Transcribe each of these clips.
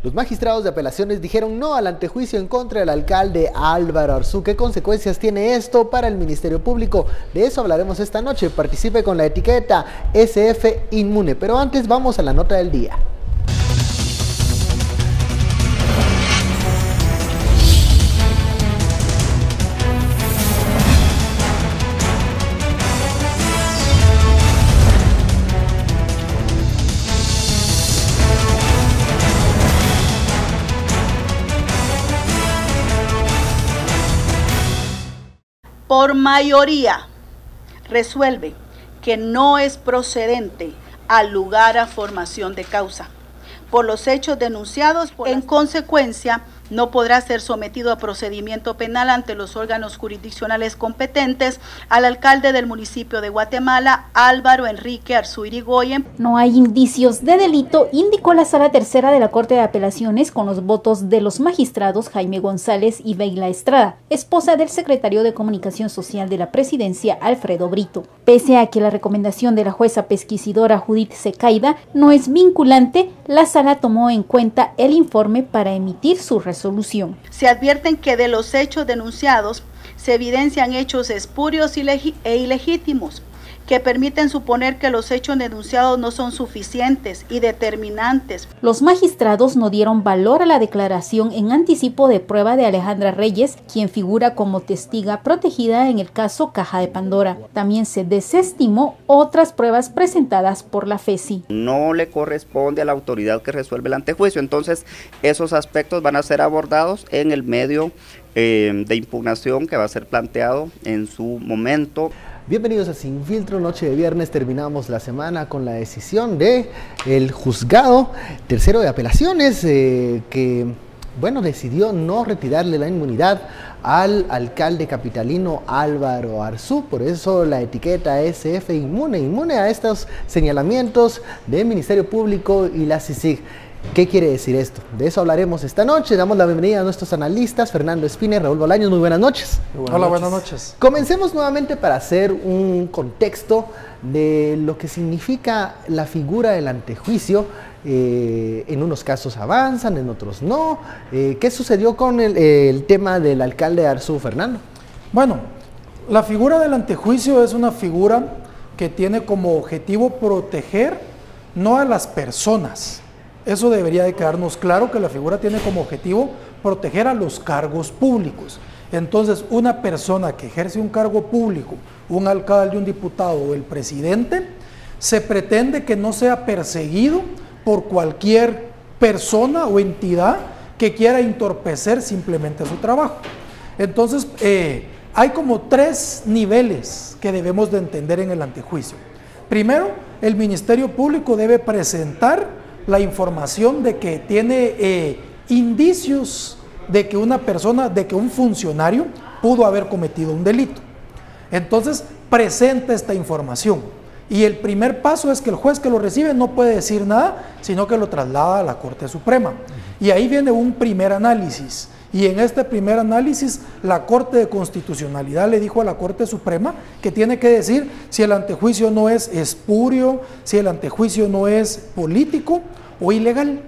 Los magistrados de apelaciones dijeron no al antejuicio en contra del alcalde Álvaro Arzú. ¿Qué consecuencias tiene esto para el Ministerio Público? De eso hablaremos esta noche. Participe con la etiqueta SF Inmune. Pero antes vamos a la nota del día. Por mayoría, resuelve que no es procedente al lugar a formación de causa. Por los hechos denunciados, en consecuencia, no podrá ser sometido a procedimiento penal ante los órganos jurisdiccionales competentes al alcalde del municipio de Guatemala, Álvaro Enrique Arzú Irigoyen. No hay indicios de delito, indicó la Sala Tercera de la Corte de Apelaciones con los votos de los magistrados Jaime González y Beila Estrada, esposa del secretario de Comunicación Social de la Presidencia, Alfredo Brito. Pese a que la recomendación de la jueza pesquisidora Judith Secaida no es vinculante, la Sala tomó en cuenta el informe para emitir su resolución. Se advierten que de los hechos denunciados se evidencian hechos espurios e ilegítimos que permiten suponer que los hechos denunciados no son suficientes y determinantes. Los magistrados no dieron valor a la declaración en anticipo de prueba de Alejandra Reyes, quien figura como testiga protegida en el caso Caja de Pandora. También se desestimó otras pruebas presentadas por la FESI. No le corresponde a la autoridad que resuelve el antejuicio, entonces esos aspectos van a ser abordados en el medio de impugnación que va a ser planteado en su momento. Bienvenidos a Sin Filtro, noche de viernes, terminamos la semana con la decisión del juzgado tercero de apelaciones que, bueno, decidió no retirarle la inmunidad al alcalde capitalino Álvaro Arzú. Por eso la etiqueta SF inmune a estos señalamientos del Ministerio Público y la CICIG. ¿Qué quiere decir esto? De eso hablaremos esta noche. Damos la bienvenida a nuestros analistas, Fernando Espina y Raúl Bolaños. Muy buenas noches. Hola, buenas noches. Comencemos nuevamente para hacer un contexto de lo que significa la figura del antejuicio. En unos casos avanzan, en otros no. ¿Qué sucedió con el tema del alcalde Arzú, Fernando? Bueno, la figura del antejuicio es una figura que tiene como objetivo proteger no a las personas. Eso debería de quedarnos claro, que la figura tiene como objetivo proteger a los cargos públicos. Entonces, una persona que ejerce un cargo público, un alcalde, un diputado o el presidente, se pretende que no sea perseguido por cualquier persona o entidad que quiera entorpecer simplemente su trabajo. Entonces, hay como tres niveles que debemos de entender en el antejuicio. Primero, el Ministerio Público debe presentar la información de que tiene indicios de que una persona, de que un funcionario pudo haber cometido un delito. Entonces, presenta esta información. Y el primer paso es que el juez que lo recibe no puede decir nada, sino que lo traslada a la Corte Suprema. Y ahí viene un primer análisis. Y en este primer análisis, la Corte de Constitucionalidad le dijo a la Corte Suprema que tiene que decir si el antejuicio no es espurio, si el antejuicio no es político o ilegal,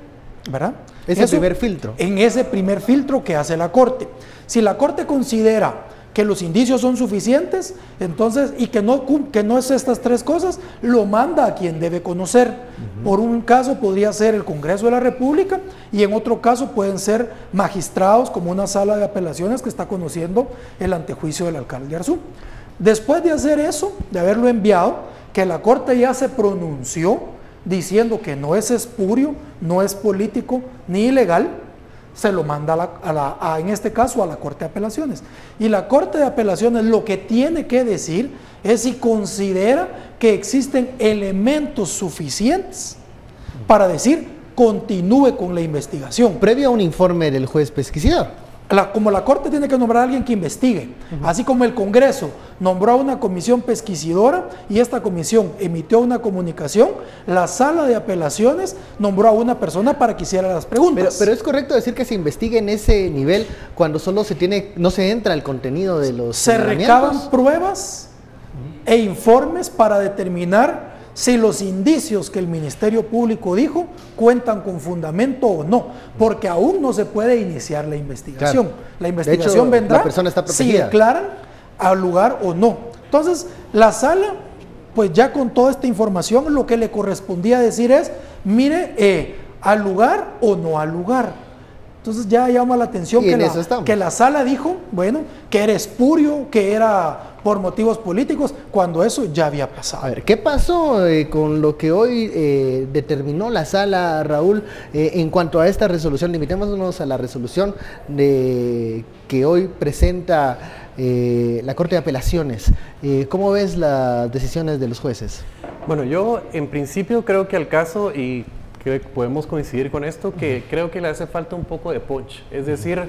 ¿verdad? Es el primer filtro. En ese primer filtro que hace la Corte. Si la Corte considera que los indicios son suficientes, entonces, y que no es estas tres cosas, lo manda a quien debe conocer. Por un caso podría ser el Congreso de la República y en otro caso pueden ser magistrados como una sala de apelaciones que está conociendo el antejuicio del alcalde Arzú. Después de hacer eso, de haberlo enviado, que la Corte ya se pronunció diciendo que no es espurio, no es político ni ilegal, se lo manda en este caso a la Corte de Apelaciones. Y la Corte de Apelaciones lo que tiene que decir es si considera que existen elementos suficientes para decir continúe con la investigación. Previo a un informe del juez pesquisidor. Como la Corte tiene que nombrar a alguien que investigue, así como el Congreso nombró a una comisión pesquisidora y esta comisión emitió una comunicación, la Sala de Apelaciones nombró a una persona para que hiciera las preguntas. Pero es correcto decir que se investigue en ese nivel cuando solo no se entra al contenido de los Se recaban pruebas e informes para determinar si los indicios que el Ministerio Público dijo cuentan con fundamento o no, porque aún no se puede iniciar la investigación. Claro. La investigación de hecho, vendrá la persona está si protegida. declaran al lugar o no. Entonces, la sala, pues ya con toda esta información, lo que le correspondía decir es, mire, al lugar o no al lugar. Entonces ya llama la atención que la sala dijo, bueno, que era espurio, que era por motivos políticos, cuando eso ya había pasado. A ver, ¿qué pasó con lo que hoy determinó la sala, Raúl, en cuanto a esta resolución? Limitémonos a la resolución que hoy presenta la Corte de Apelaciones. ¿Cómo ves las decisiones de los jueces? Bueno, yo en principio creo que al caso, y creo que podemos coincidir con esto, que creo que le hace falta un poco de punch. Es decir,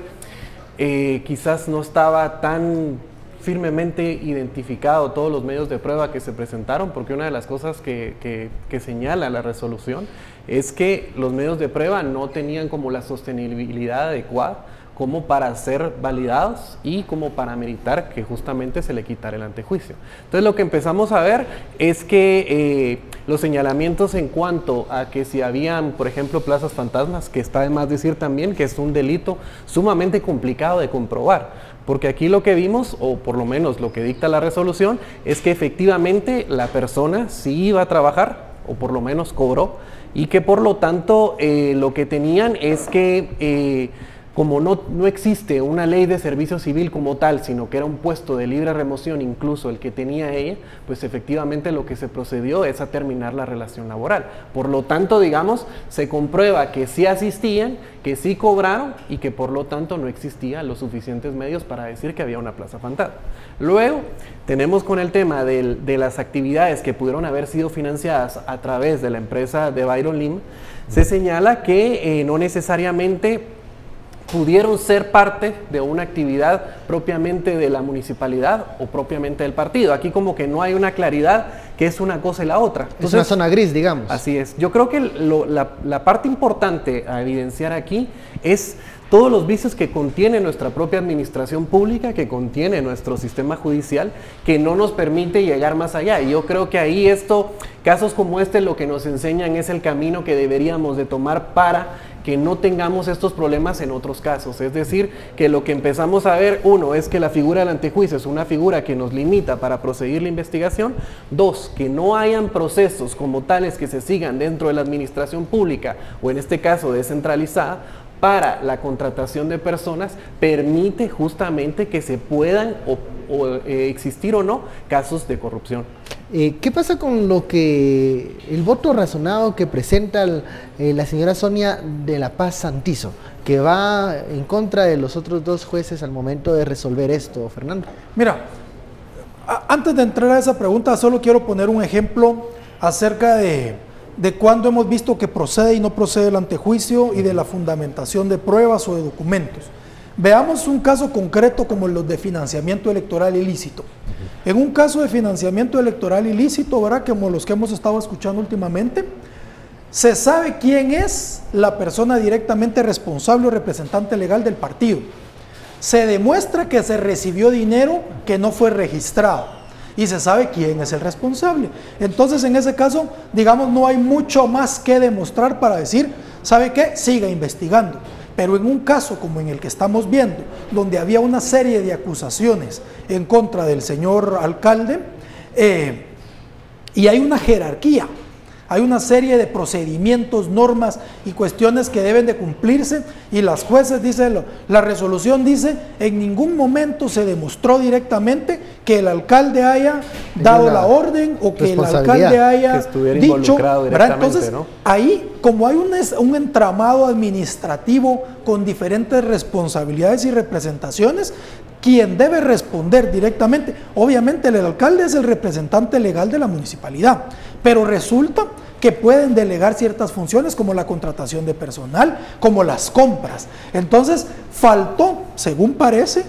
quizás no estaba tan firmemente identificado todos los medios de prueba que se presentaron, porque una de las cosas que señala la resolución es que los medios de prueba no tenían como la sostenibilidad adecuada como para ser validados y como para meritar que justamente se le quitara el antejuicio. Entonces lo que empezamos a ver es que los señalamientos en cuanto a que si habían, por ejemplo, plazas fantasmas, que está de más decir también que es un delito sumamente complicado de comprobar, porque aquí lo que vimos, o por lo menos lo que dicta la resolución, es que efectivamente la persona sí iba a trabajar, o por lo menos cobró, y que por lo tanto lo que tenían es que como no existe una ley de servicio civil como tal, sino que era un puesto de libre remoción, incluso el que tenía ella, pues efectivamente lo que se procedió es a terminar la relación laboral. Por lo tanto, digamos, se comprueba que sí asistían, que sí cobraron y que por lo tanto no existían los suficientes medios para decir que había una plaza fantasma. Luego, tenemos con el tema de las actividades que pudieron haber sido financiadas a través de la empresa de Byron Lim, se señala que no necesariamente pudieron ser parte de una actividad propiamente de la municipalidad o propiamente del partido. Aquí como que no hay una claridad que es una cosa y la otra. Entonces, es una zona gris, digamos. Así es. Yo creo que la parte importante a evidenciar aquí es todos los vicios que contiene nuestra propia administración pública, que contiene nuestro sistema judicial, que no nos permite llegar más allá. Y yo creo que ahí casos como este lo que nos enseñan es el camino que deberíamos de tomar para que no tengamos estos problemas en otros casos. Es decir, que lo que empezamos a ver, uno, es que la figura del antejuicio es una figura que nos limita para proseguir la investigación. Dos, que no hayan procesos como tales que se sigan dentro de la administración pública, o en este caso descentralizada, para la contratación de personas, permite justamente que se puedan existir o no casos de corrupción. ¿Qué pasa con el voto razonado que presenta la señora Sonia de la Paz Santizo, que va en contra de los otros dos jueces al momento de resolver esto, Fernando? Mira, antes de entrar a esa pregunta, solo quiero poner un ejemplo acerca de cuándo hemos visto que procede y no procede el antejuicio y de la fundamentación de pruebas o de documentos. Veamos un caso concreto como los de financiamiento electoral ilícito. En un caso de financiamiento electoral ilícito, ¿verdad?, como los que hemos estado escuchando últimamente, se sabe quién es la persona directamente responsable o representante legal del partido. Se demuestra que se recibió dinero que no fue registrado y se sabe quién es el responsable. Entonces, en ese caso, digamos, no hay mucho más que demostrar para decir, ¿sabe qué? Siga investigando. Pero en un caso como en el que estamos viendo, donde había una serie de acusaciones en contra del señor alcalde, y hay una jerarquía, hay una serie de procedimientos, normas y cuestiones que deben de cumplirse, y las jueces dicen, la resolución dice, en ningún momento se demostró directamente que el alcalde haya dado la orden o que el alcalde haya dicho, entonces, ¿no? Ahí, como hay un entramado administrativo con diferentes responsabilidades y representaciones, quien debe responder directamente, obviamente el alcalde es el representante legal de la municipalidad, pero resulta que pueden delegar ciertas funciones como la contratación de personal, como las compras. Entonces faltó, según parece,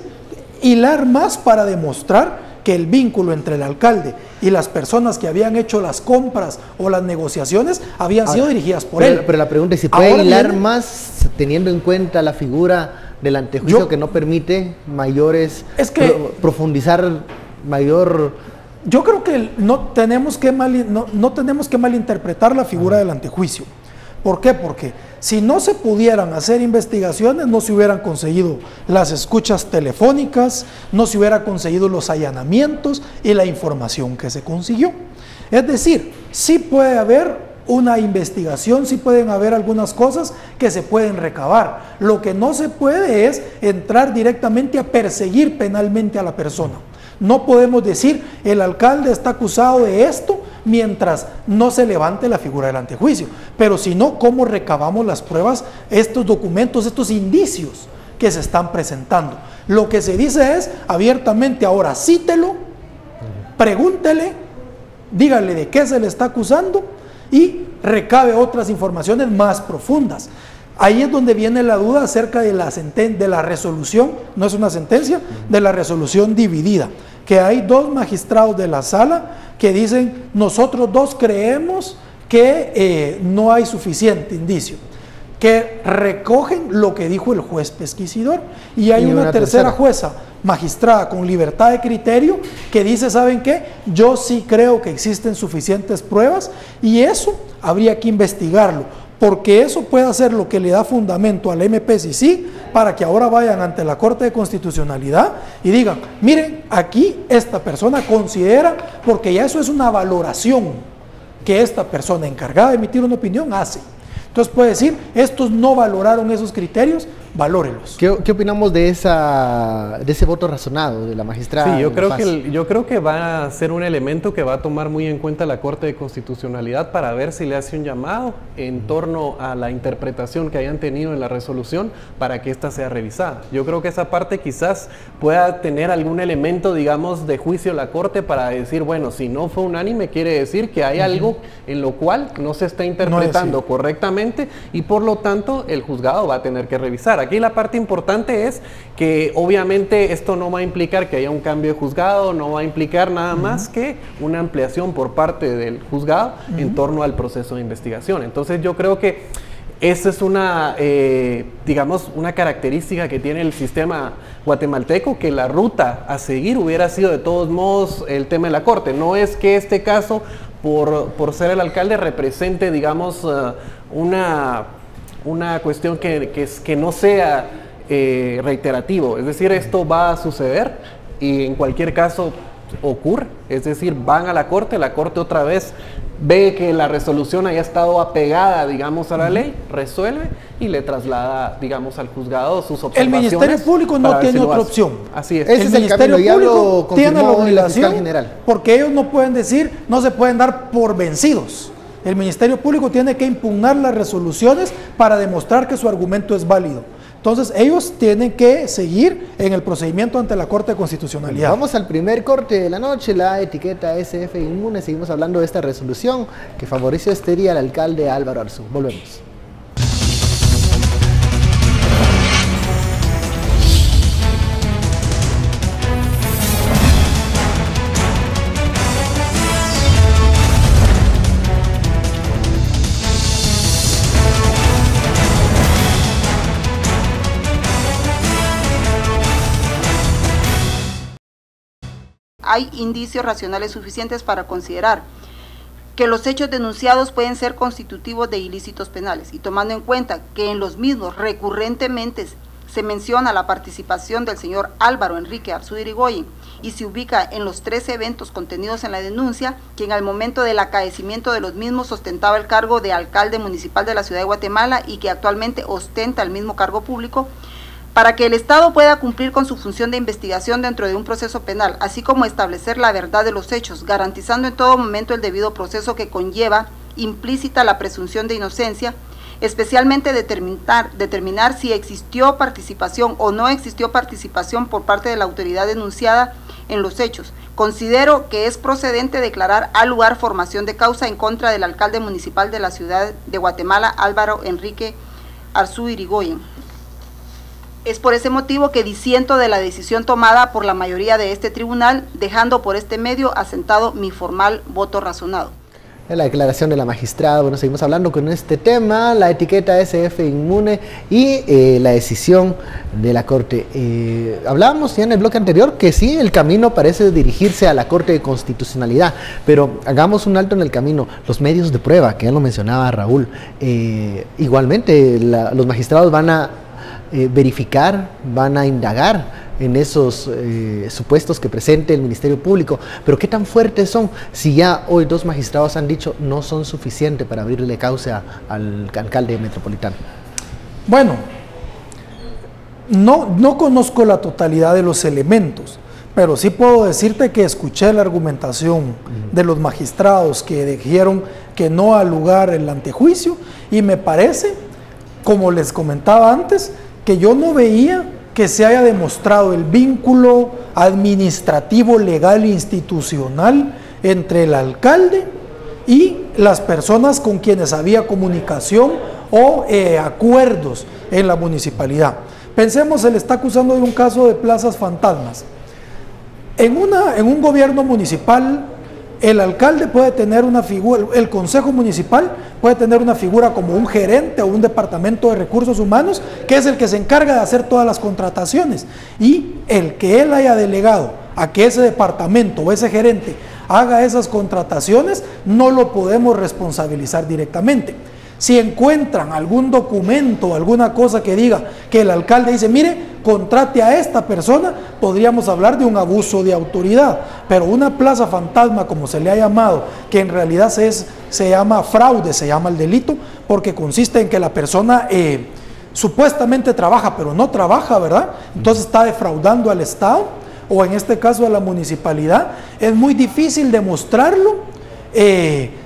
hilar más para demostrar que el vínculo entre el alcalde y las personas que habían hecho las compras o las negociaciones habían sido dirigidas por él. Pero la pregunta es si puede hilar más teniendo en cuenta la figura del antejuicio que no permite mayores, profundizar mayor Yo creo que no tenemos que malinterpretar la figura del antejuicio. ¿Por qué? Porque si no se pudieran hacer investigaciones, no se hubieran conseguido las escuchas telefónicas, no se hubieran conseguido los allanamientos y la información que se consiguió. Es decir, sí puede haber una investigación, sí pueden haber algunas cosas que se pueden recabar. Lo que no se puede es entrar directamente a perseguir penalmente a la persona. No podemos decir, el alcalde está acusado de esto, mientras no se levante la figura del antejuicio. Pero si no, ¿cómo recabamos las pruebas, estos documentos, estos indicios que se están presentando? Lo que se dice es, abiertamente, ahora cítelo, pregúntele, dígale de qué se le está acusando y recabe otras informaciones más profundas. Ahí es donde viene la duda acerca de la resolución, no es una sentencia, de la resolución dividida, que hay dos magistrados de la sala que dicen, nosotros dos creemos que no hay suficiente indicio, que recogen lo que dijo el juez pesquisidor, y hay una tercera jueza magistrada con libertad de criterio que dice, ¿saben qué? Yo sí creo que existen suficientes pruebas y eso habría que investigarlo, porque eso puede ser lo que le da fundamento al MPCC para que ahora vayan ante la Corte de Constitucionalidad y digan, miren, aquí esta persona considera, porque ya eso es una valoración que esta persona encargada de emitir una opinión hace. Entonces puede decir, estos no valoraron esos criterios, valórenlos. ¿Qué opinamos de ese voto razonado de la magistrada? Sí, yo creo que va a ser un elemento que va a tomar muy en cuenta la Corte de Constitucionalidad para ver si le hace un llamado en torno a la interpretación que hayan tenido en la resolución para que ésta sea revisada. Yo creo que esa parte quizás pueda tener algún elemento, digamos, de juicio la Corte para decir, bueno, si no fue unánime, quiere decir que hay algo en lo cual no se está interpretando correctamente y por lo tanto el juzgado va a tener que revisar. Aquí la parte importante es que obviamente esto no va a implicar que haya un cambio de juzgado, no va a implicar nada más que una ampliación por parte del juzgado en torno al proceso de investigación. Entonces yo creo que esa es una, digamos, una característica que tiene el sistema guatemalteco, que la ruta a seguir hubiera sido de todos modos el tema de la Corte. No es que este caso, por ser el alcalde, represente, digamos, una cuestión que no sea reiterativo. Es decir, esto va a suceder y en cualquier caso ocurre. Es decir, van a la Corte otra vez ve que la resolución haya estado apegada, digamos, a la ley, resuelve y le traslada, digamos, al juzgado sus observaciones. El Ministerio Público no tiene otra opción. Así es. El Ministerio Público tiene la obligación, porque ellos no pueden decir, no se pueden dar por vencidos. El Ministerio Público tiene que impugnar las resoluciones para demostrar que su argumento es válido. Entonces, ellos tienen que seguir en el procedimiento ante la Corte de Constitucionalidad. Vamos al primer corte de la noche, la etiqueta SF Inmune. Seguimos hablando de esta resolución que favoreció este día al alcalde Álvaro Arzú. Volvemos. Hay indicios racionales suficientes para considerar que los hechos denunciados pueden ser constitutivos de ilícitos penales, y tomando en cuenta que en los mismos recurrentemente se menciona la participación del señor Álvaro Enrique Arzú Irigoyen y se ubica en los 13 eventos contenidos en la denuncia, quien al momento del acaecimiento de los mismos ostentaba el cargo de alcalde municipal de la ciudad de Guatemala y que actualmente ostenta el mismo cargo público, para que el Estado pueda cumplir con su función de investigación dentro de un proceso penal, así como establecer la verdad de los hechos, garantizando en todo momento el debido proceso que conlleva implícita la presunción de inocencia, especialmente determinar si existió participación o no existió participación por parte de la autoridad denunciada en los hechos. Considero que es procedente declarar al lugar formación de causa en contra del alcalde municipal de la ciudad de Guatemala, Álvaro Enrique Arzú Irigoyen. Es por ese motivo que disiento de la decisión tomada por la mayoría de este tribunal, dejando por este medio asentado mi formal voto razonado. La declaración de la magistrada. Bueno, seguimos hablando con este tema, la etiqueta SF inmune y la decisión de la Corte. Hablábamos ya en el bloque anterior que sí, el camino parece dirigirse a la Corte de Constitucionalidad, pero hagamos un alto en el camino. Los medios de prueba, que ya lo mencionaba Raúl, igualmente los magistrados van a verificar, van a indagar en esos supuestos que presente el Ministerio Público, pero ¿qué tan fuertes son si ya hoy 2 magistrados han dicho no son suficientes para abrirle causa al alcalde metropolitano? Bueno, no conozco la totalidad de los elementos, pero sí puedo decirte que escuché la argumentación de los magistrados que dijeron que no al lugar el antejuicio, y me parece, como les comentaba antes, que yo no veía que se haya demostrado el vínculo administrativo, legal e institucional entre el alcalde y las personas con quienes había comunicación o acuerdos en la municipalidad. Pensemos, se le está acusando de un caso de plazas fantasmas. En un gobierno municipal, el alcalde puede tener una figura, el consejo municipal puede tener una figura como un gerente o un departamento de recursos humanos, que es el que se encarga de hacer todas las contrataciones, y el que él haya delegado a que ese departamento o ese gerente haga esas contrataciones, no lo podemos responsabilizar directamente. Si encuentran algún documento o alguna cosa que diga que el alcalde dice, mire, contrate a esta persona, podríamos hablar de un abuso de autoridad, pero una plaza fantasma, como se le ha llamado, que en realidad se llama fraude, se llama el delito, porque consiste en que la persona supuestamente trabaja, pero no trabaja, ¿verdad? Entonces está defraudando al Estado, o en este caso a la municipalidad. Es muy difícil demostrarlo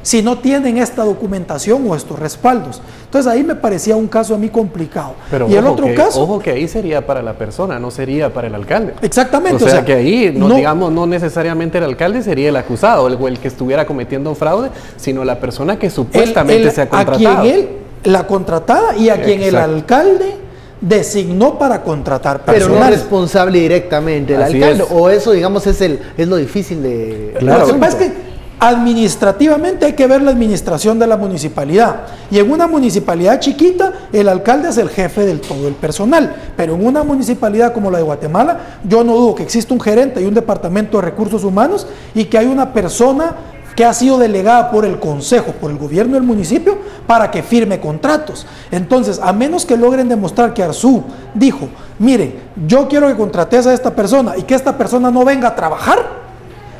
si no tienen esta documentación o estos respaldos. Entonces ahí me parecía un caso a mí complicado. Pero y el otro caso, ojo que ahí sería para la persona, no sería para el alcalde. Exactamente. O sea que ahí, no necesariamente el alcalde sería el acusado, el que estuviera cometiendo fraude, sino la persona que supuestamente se ha contratado. A quien él, la contratada, y a quien el alcalde designó para contratar personal. Pero no responsable directamente el alcalde, o eso, digamos, es lo difícil de... Claro. Lo que pasa es que administrativamente hay que ver la administración de la municipalidad, y en una municipalidad chiquita el alcalde es el jefe del todo el personal, pero en una municipalidad como la de Guatemala yo no dudo que existe un gerente y un departamento de recursos humanos, y que hay una persona que ha sido delegada por el consejo, por el gobierno del municipio, para que firme contratos. Entonces, a menos que logren demostrar que Arzú dijo, mire, yo quiero que contrates a esta persona y que esta persona no venga a trabajar,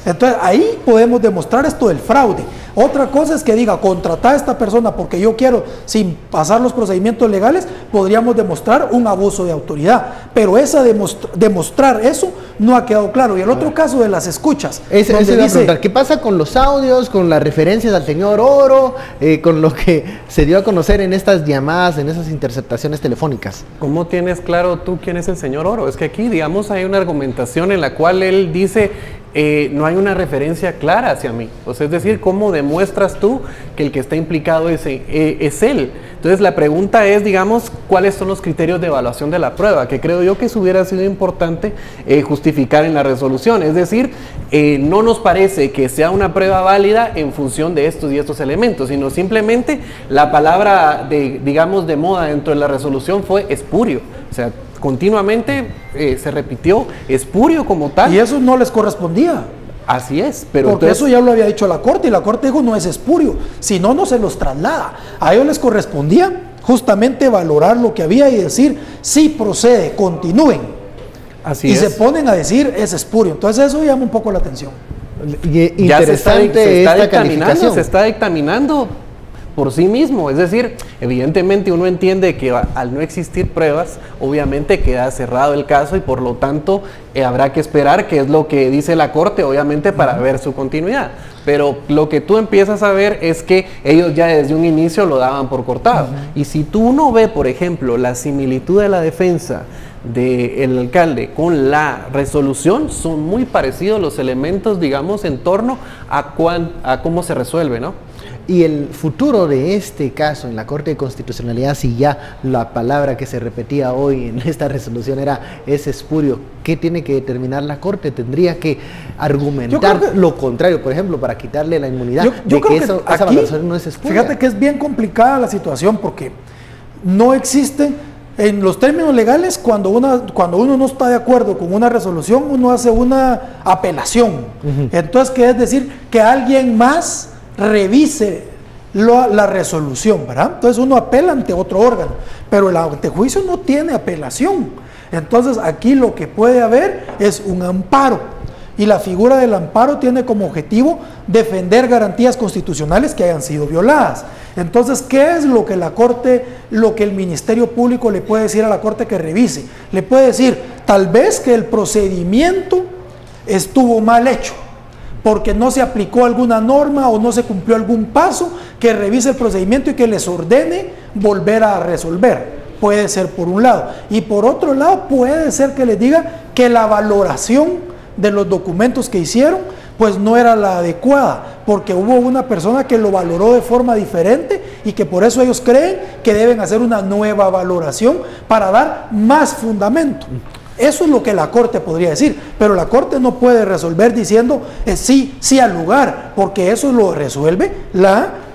entonces ahí podemos demostrar esto del fraude. Otra cosa es que diga, contratar a esta persona porque yo quiero, sin pasar los procedimientos legales, podríamos demostrar un abuso de autoridad, pero demostrar eso no ha quedado claro. Y el otro caso de las escuchas, iba a preguntar, ¿qué pasa con los audios, con las referencias al señor Oro, con lo que se dio a conocer en estas llamadas, en esas interceptaciones telefónicas? ¿Cómo tienes claro tú quién es el señor Oro? Es que aquí, digamos, hay una argumentación en la cual él dice, no hay una referencia clara hacia mí. O sea, es decir, ¿cómo demuestras tú que el que está implicado es él? Entonces la pregunta es, digamos, ¿cuáles son los criterios de evaluación de la prueba? Que creo yo que eso hubiera sido importante justificar en la resolución. Es decir, no nos parece que sea una prueba válida en función de estos y estos elementos, sino simplemente la palabra digamos, de moda dentro de la resolución fue espurio. O sea, continuamente se repitió espurio como tal. Y eso no les correspondía. Así es, pero porque entonces, eso ya lo había dicho la Corte, y la Corte dijo no es espurio, si no, no se los traslada. A ellos les correspondía justamente valorar lo que había y decir, sí procede, continúen. Así es. Se ponen a decir es espurio. Entonces eso llama un poco la atención. Interesante esta calificación. Se está dictaminando por sí mismo, es decir, evidentemente uno entiende que al no existir pruebas, obviamente queda cerrado el caso, y por lo tanto habrá que esperar qué es lo que dice la Corte, obviamente, para ver su continuidad. Pero lo que tú empiezas a ver es que ellos ya desde un inicio lo daban por cortado. Y si tú no ves, por ejemplo, la similitud de la defensa del alcalde con la resolución, son muy parecidos los elementos, digamos, en torno a cómo se resuelve, ¿no? Y el futuro de este caso en la Corte de Constitucionalidad, si ya la palabra que se repetía hoy en esta resolución es espurio, ¿qué tiene que determinar la Corte? Tendría que argumentar lo contrario, por ejemplo, para quitarle la inmunidad yo creo que esa aquí, valoración no es espuria. Fíjate que es bien complicada la situación porque no existe, en los términos legales, cuando uno no está de acuerdo con una resolución, uno hace una apelación. Entonces, ¿qué es decir? Que alguien más revise la resolución, ¿verdad? Entonces uno apela ante otro órgano, pero el antejuicio no tiene apelación. Entonces aquí lo que puede haber es un amparo. Y la figura del amparo tiene como objetivo defender garantías constitucionales que hayan sido violadas. Entonces, ¿qué es lo que la Corte, lo que el Ministerio Público le puede decir a la Corte que revise? Le puede decir, tal vez que el procedimiento estuvo mal hecho, porque no se aplicó alguna norma o no se cumplió algún paso, que revise el procedimiento y que les ordene volver a resolver. Puede ser por un lado. Y por otro lado, puede ser que les diga que la valoración de los documentos que hicieron pues no era la adecuada, porque hubo una persona que lo valoró de forma diferente y que por eso ellos creen que deben hacer una nueva valoración para dar más fundamento. Eso es lo que la Corte podría decir, pero la Corte no puede resolver diciendo sí al lugar, porque eso lo resuelve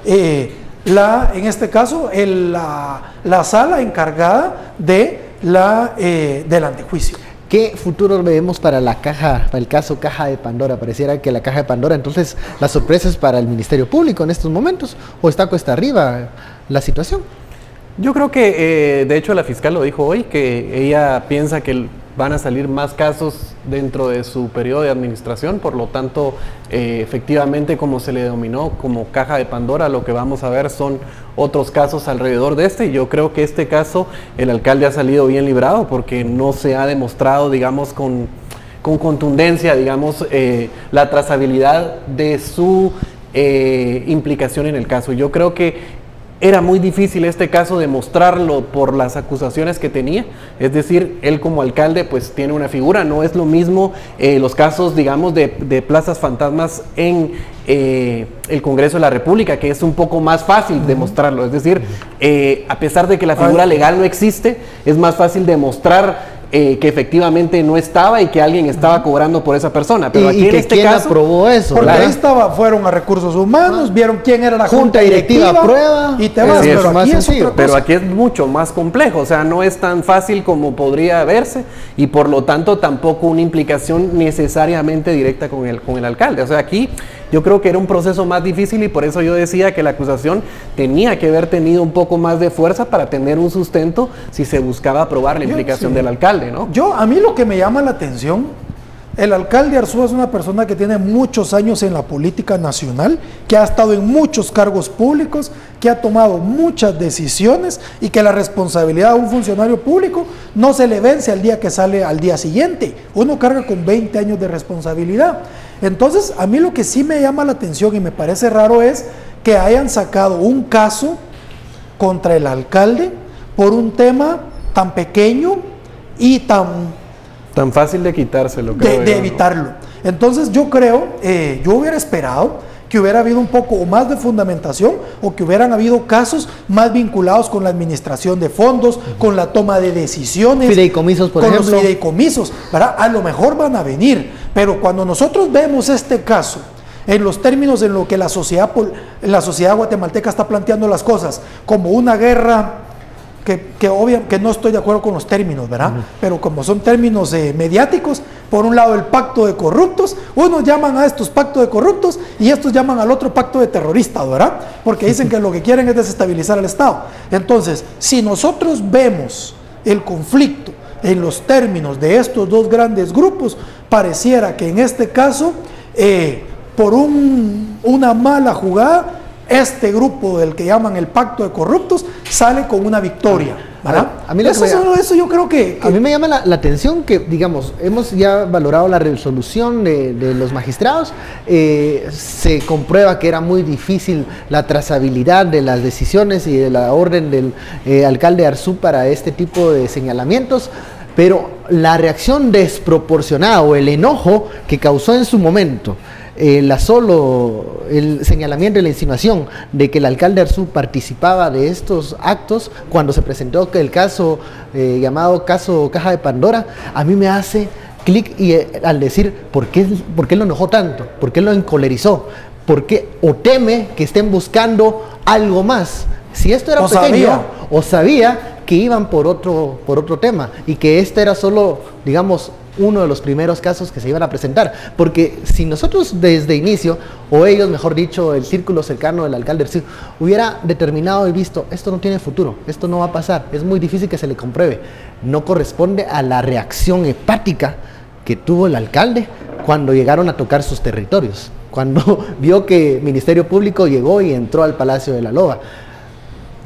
en este caso la sala encargada del antejuicio. ¿Qué futuro vemos para para el caso Caja de Pandora? Pareciera que la Caja de Pandora, entonces, la sorpresa es para el Ministerio Público en estos momentos, ¿o está cuesta arriba la situación? Yo creo que, de hecho, la fiscal lo dijo hoy, que ella piensa que van a salir más casos dentro de su periodo de administración, por lo tanto, efectivamente, como se le denominó como Caja de Pandora, lo que vamos a ver son otros casos alrededor de este, y yo creo que este caso, el alcalde ha salido bien librado, porque no se ha demostrado, digamos, con contundencia, digamos, la trazabilidad de su implicación en el caso. Yo creo que era muy difícil este caso demostrarlo por las acusaciones que tenía, es decir, él como alcalde pues tiene una figura, no es lo mismo los casos, digamos, de plazas fantasmas en el Congreso de la República, que es un poco más fácil demostrarlo, es decir, a pesar de que la figura legal no existe, es más fácil demostrar que efectivamente no estaba y que alguien estaba cobrando por esa persona. Pero aquí en este caso aprobó eso, porque ahí fueron a recursos humanos, vieron quién era la junta directiva, prueba y te vas, sí, pero aquí es otra cosa. Pero aquí es mucho más complejo, o sea, no es tan fácil como podría verse, y por lo tanto tampoco una implicación necesariamente directa con el alcalde. O sea, aquí yo creo que era un proceso más difícil, y por eso yo decía que la acusación tenía que haber tenido un poco más de fuerza para tener un sustento si se buscaba probar la implicación del alcalde, ¿no? A mí lo que me llama la atención, el alcalde Arzúa es una persona que tiene muchos años en la política nacional, que ha estado en muchos cargos públicos, que ha tomado muchas decisiones, y que la responsabilidad de un funcionario público no se le vence al día que sale al día siguiente. Uno carga con 20 años de responsabilidad. Entonces, a mí lo que sí me llama la atención y me parece raro es que hayan sacado un caso contra el alcalde por un tema tan pequeño y tan fácil de quitárselo, de evitarlo. Entonces yo creo, yo hubiera esperado que hubiera habido un poco más de fundamentación, o que hubieran habido casos más vinculados con la administración de fondos, con la toma de decisiones, fideicomisos, por ejemplo. Con los fideicomisos, ¿verdad? A lo mejor van a venir, pero cuando nosotros vemos este caso en los términos en lo que la sociedad guatemalteca está planteando las cosas, como una guerra que no estoy de acuerdo con los términos, ¿verdad? Pero como son términos mediáticos, por un lado el pacto de corruptos, unos llaman a estos pacto de corruptos y estos llaman al otro pacto de terroristas, ¿verdad? Porque dicen que lo que quieren es desestabilizar al Estado. Entonces, si nosotros vemos el conflicto en los términos de estos dos grandes grupos, pareciera que en este caso, por una mala jugada, este grupo del que llaman el pacto de corruptos sale con una victoria, ¿verdad? Eso yo creo que... A mí me llama la atención que, digamos, hemos ya valorado la resolución de los magistrados, se comprueba que era muy difícil la trazabilidad de las decisiones y de la orden del alcalde Arzú para este tipo de señalamientos, pero la reacción desproporcionada o el enojo que causó en su momento el señalamiento y la insinuación de que el alcalde Arzú participaba de estos actos cuando se presentó el caso llamado caso Caja de Pandora, a mí me hace clic al decir, ¿por qué lo enojó tanto? ¿Por qué lo encolerizó? ¿Por qué? ¿O teme que estén buscando algo más? Si esto era pequeño, o sabía que iban por otro tema y que este era solo, digamos, uno de los primeros casos que se iban a presentar, porque si nosotros desde inicio, o ellos, mejor dicho, el círculo cercano del alcalde Arzú, hubiera determinado y visto, esto no tiene futuro, esto no va a pasar, es muy difícil que se le compruebe, no corresponde a la reacción hepática que tuvo el alcalde cuando llegaron a tocar sus territorios, cuando vio que el Ministerio Público llegó y entró al Palacio de la Loba.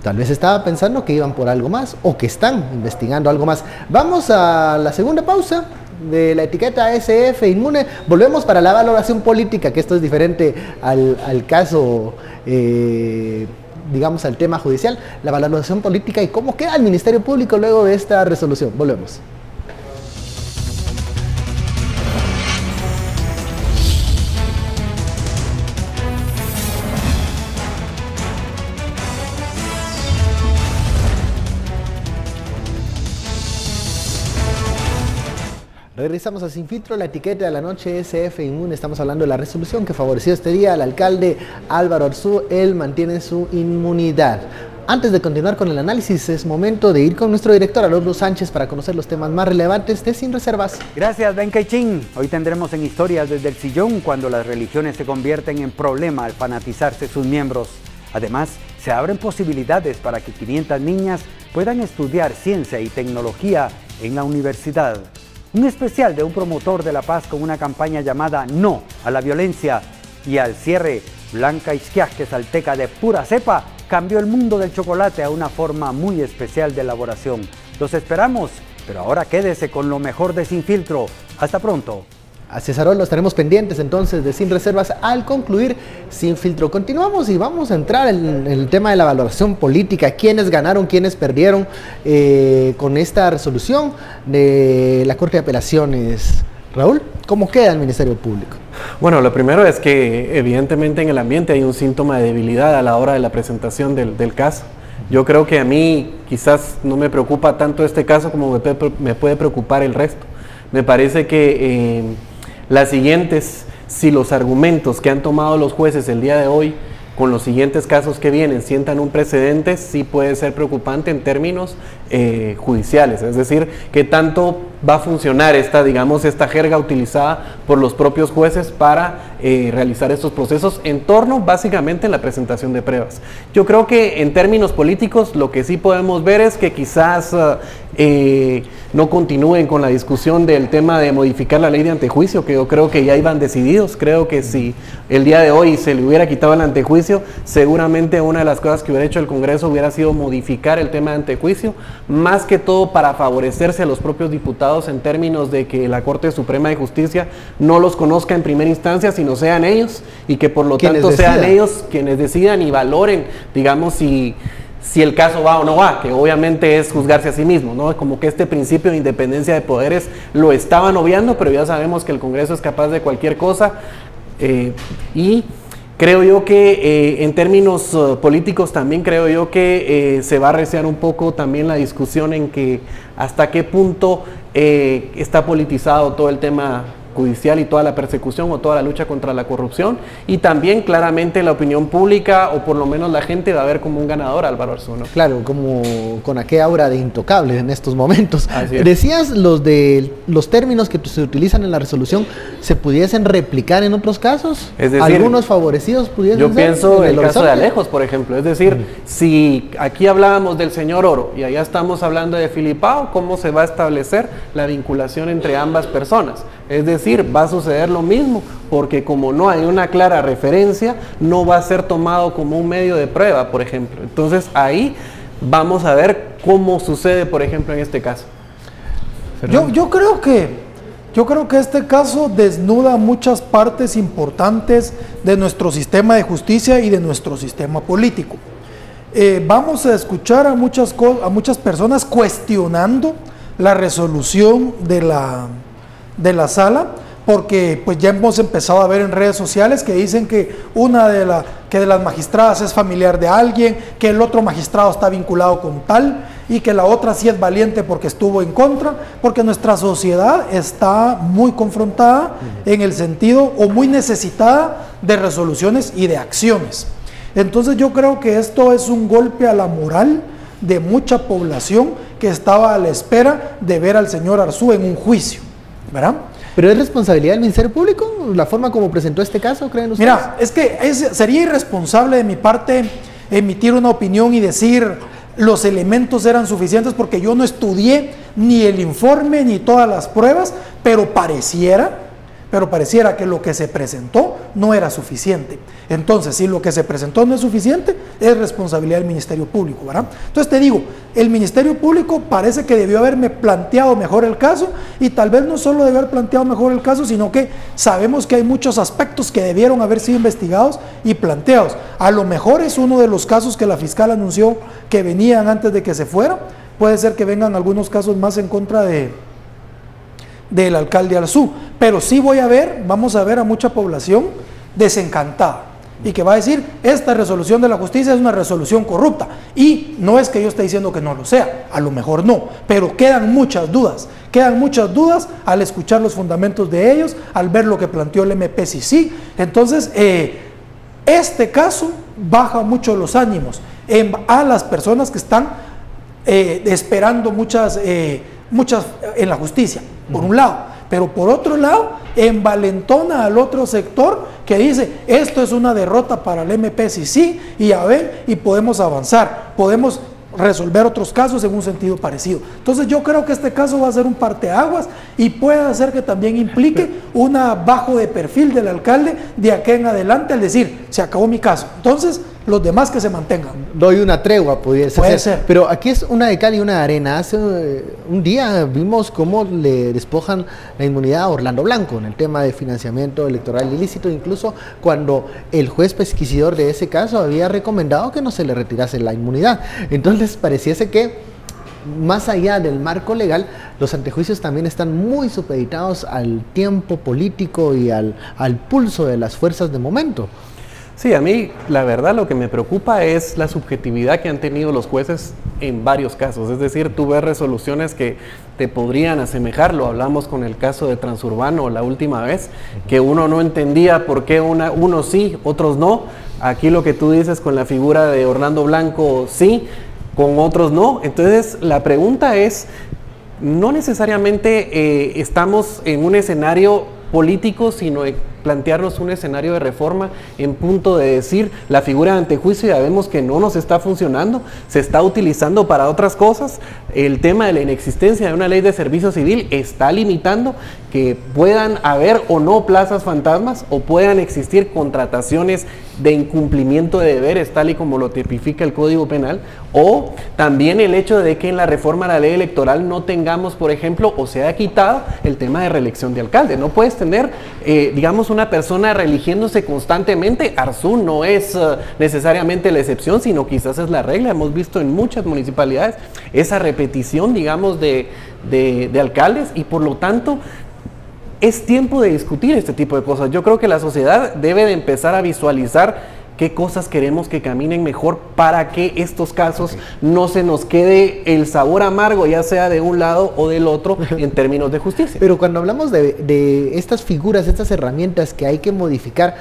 Tal vez estaba pensando que iban por algo más o que están investigando algo más. Vamos a la segunda pausa de la etiqueta SF Inmune. Volvemos para la valoración política, que esto es diferente al caso, digamos, al tema judicial. La valoración política y cómo queda el Ministerio Público luego de esta resolución. Volvemos. Regresamos a Sin Filtro, la etiqueta de la noche SF Inmune. Estamos hablando de la resolución que favoreció este día al alcalde Álvaro Arzú. Él mantiene su inmunidad. Antes de continuar con el análisis, es momento de ir con nuestro director, Haroldo Sánchez, para conocer los temas más relevantes de Sin Reservas. Gracias, Ben Caichín. Hoy tendremos en Historias desde el Sillón cuando las religiones se convierten en problema al fanatizarse sus miembros. Además, se abren posibilidades para que 500 niñas puedan estudiar ciencia y tecnología en la universidad. Un especial de un promotor de la paz con una campaña llamada No a la Violencia. Y al cierre, Blanca Ixquiaque, salteca de pura cepa, cambió el mundo del chocolate a una forma muy especial de elaboración. Los esperamos, pero ahora quédese con lo mejor de Sin Filtro. Hasta pronto. Así es, Haroldo, estaremos pendientes entonces de Sin Reservas al concluir Sin Filtro. Continuamos y vamos a entrar en el tema de la valoración política, quiénes ganaron, quiénes perdieron con esta resolución de la Corte de Apelaciones. Raúl, ¿cómo queda el Ministerio Público? Bueno, lo primero es que evidentemente en el ambiente hay un síntoma de debilidad a la hora de la presentación del caso. Yo creo que a mí quizás no me preocupa tanto este caso como me puede preocupar el resto. Me parece que las siguientes, si los argumentos que han tomado los jueces el día de hoy con los siguientes casos que vienen sientan un precedente, sí puede ser preocupante en términos judiciales, es decir, qué tanto va a funcionar esta jerga utilizada por los propios jueces para realizar estos procesos en torno básicamente a la presentación de pruebas. Yo creo que en términos políticos lo que sí podemos ver es que quizás no continúen con la discusión del tema de modificar la ley de antejuicio, que yo creo que ya iban decididos. Creo que si el día de hoy se le hubiera quitado el antejuicio, seguramente una de las cosas que hubiera hecho el Congreso hubiera sido modificar el tema de antejuicio, más que todo para favorecerse a los propios diputados en términos de que la Corte Suprema de Justicia no los conozca en primera instancia, sino sean ellos, y que por lo tanto sean ellos quienes decidan y valoren, digamos, si el caso va o no va, que obviamente es juzgarse a sí mismo, ¿no? Como que este principio de independencia de poderes lo estaban obviando, pero ya sabemos que el Congreso es capaz de cualquier cosa, y creo yo que en términos políticos también creo yo que se va a arreciar un poco también la discusión en que hasta qué punto está politizado todo el tema judicial y toda la persecución o toda la lucha contra la corrupción, y también claramente la opinión pública, o por lo menos la gente, va a ver como un ganador a Álvaro Arzú, ¿no? Claro, como con aquella aura de intocable en estos momentos. Decías los términos que se utilizan en la resolución se pudiesen replicar en otros casos, es decir, algunos favorecidos pudiesen ser. Yo pienso en el caso de Alejos, por ejemplo, es decir, si aquí hablábamos del señor Oro y allá estamos hablando de Filipao, ¿cómo se va a establecer la vinculación entre ambas personas? Es decir, va a suceder lo mismo, porque como no hay una clara referencia, no va a ser tomado como un medio de prueba, por ejemplo. Entonces ahí vamos a ver cómo sucede, por ejemplo, en este caso. Yo creo que este caso desnuda muchas partes importantes de nuestro sistema de justicia y de nuestro sistema político. Vamos a escuchar a muchas personas cuestionando la resolución de la sala, porque pues ya hemos empezado a ver en redes sociales que dicen que una de las magistradas es familiar de alguien, que el otro magistrado está vinculado con tal, y que la otra sí es valiente porque estuvo en contra, porque nuestra sociedad está muy confrontada en el sentido, o muy necesitada de resoluciones y de acciones. Entonces yo creo que esto es un golpe a la moral de mucha población que estaba a la espera de ver al señor Arzú en un juicio, ¿verdad? ¿Pero es responsabilidad del Ministerio Público la forma como presentó este caso, creen ustedes? Mira, es que sería irresponsable de mi parte emitir una opinión y decir los elementos eran suficientes, porque yo no estudié ni el informe ni todas las pruebas, pero pareciera que lo que se presentó no era suficiente. Entonces, si lo que se presentó no es suficiente, es responsabilidad del Ministerio Público, ¿verdad? Entonces te digo, el Ministerio Público parece que debió haberme planteado mejor el caso, y tal vez no solo debió haber planteado mejor el caso, sino que sabemos que hay muchos aspectos que debieron haber sido investigados y planteados. A lo mejor es uno de los casos que la fiscal anunció que venían antes de que se fuera. Puede ser que vengan algunos casos más en contra del alcalde Arzú, pero sí vamos a ver a mucha población desencantada y que va a decir, esta resolución de la justicia es una resolución corrupta, y no es que yo esté diciendo que no lo sea, a lo mejor no, pero quedan muchas dudas al escuchar los fundamentos de ellos, al ver lo que planteó el MPCC. Entonces este caso baja mucho los ánimos a las personas que están esperando muchas en la justicia, por un lado, pero por otro lado envalentona al otro sector que dice, esto es una derrota para el MPCC, y a ver, y podemos avanzar, podemos resolver otros casos en un sentido parecido. Entonces yo creo que este caso va a ser un parteaguas, y puede hacer que también implique un bajo de perfil del alcalde de aquí en adelante, al decir, se acabó mi caso, entonces los demás que se mantengan. Doy una tregua, puede ser. Pero aquí es una de cal y una de arena. Hace un día vimos cómo le despojan la inmunidad a Orlando Blanco en el tema de financiamiento electoral ilícito, incluso cuando el juez pesquisidor de ese caso había recomendado que no se le retirase la inmunidad. Entonces pareciese que, más allá del marco legal, los antejuicios también están muy supeditados al tiempo político y al pulso de las fuerzas de momento. Sí, a mí la verdad lo que me preocupa es la subjetividad que han tenido los jueces en varios casos. Es decir, tú ves resoluciones que te podrían asemejar, lo hablamos con el caso de Transurbano la última vez, que uno no entendía por qué unos sí, otros no. Aquí lo que tú dices con la figura de Orlando Blanco sí, con otros no. Entonces la pregunta es, no necesariamente estamos en un escenario político, sino plantearnos un escenario de reforma en punto de decir, la figura de antejuicio ya vemos que no nos está funcionando, se está utilizando para otras cosas, el tema de la inexistencia de una ley de servicio civil está limitando que puedan haber o no plazas fantasmas, o puedan existir contrataciones de incumplimiento de deberes, tal y como lo tipifica el Código Penal, o también el hecho de que en la reforma a la ley electoral no tengamos, por ejemplo, o se ha quitado el tema de reelección de alcalde. No puedes tener, digamos, una persona reeligiéndose constantemente. Arzú no es necesariamente la excepción, sino quizás es la regla. Hemos visto en muchas municipalidades esa repetición, digamos, de alcaldes, y por lo tanto es tiempo de discutir este tipo de cosas. Yo creo que la sociedad debe de empezar a visualizar qué cosas queremos que caminen mejor para que estos casos no se nos quede el sabor amargo, ya sea de un lado o del otro, en términos de justicia. Pero cuando hablamos de estas figuras, estas herramientas que hay que modificar,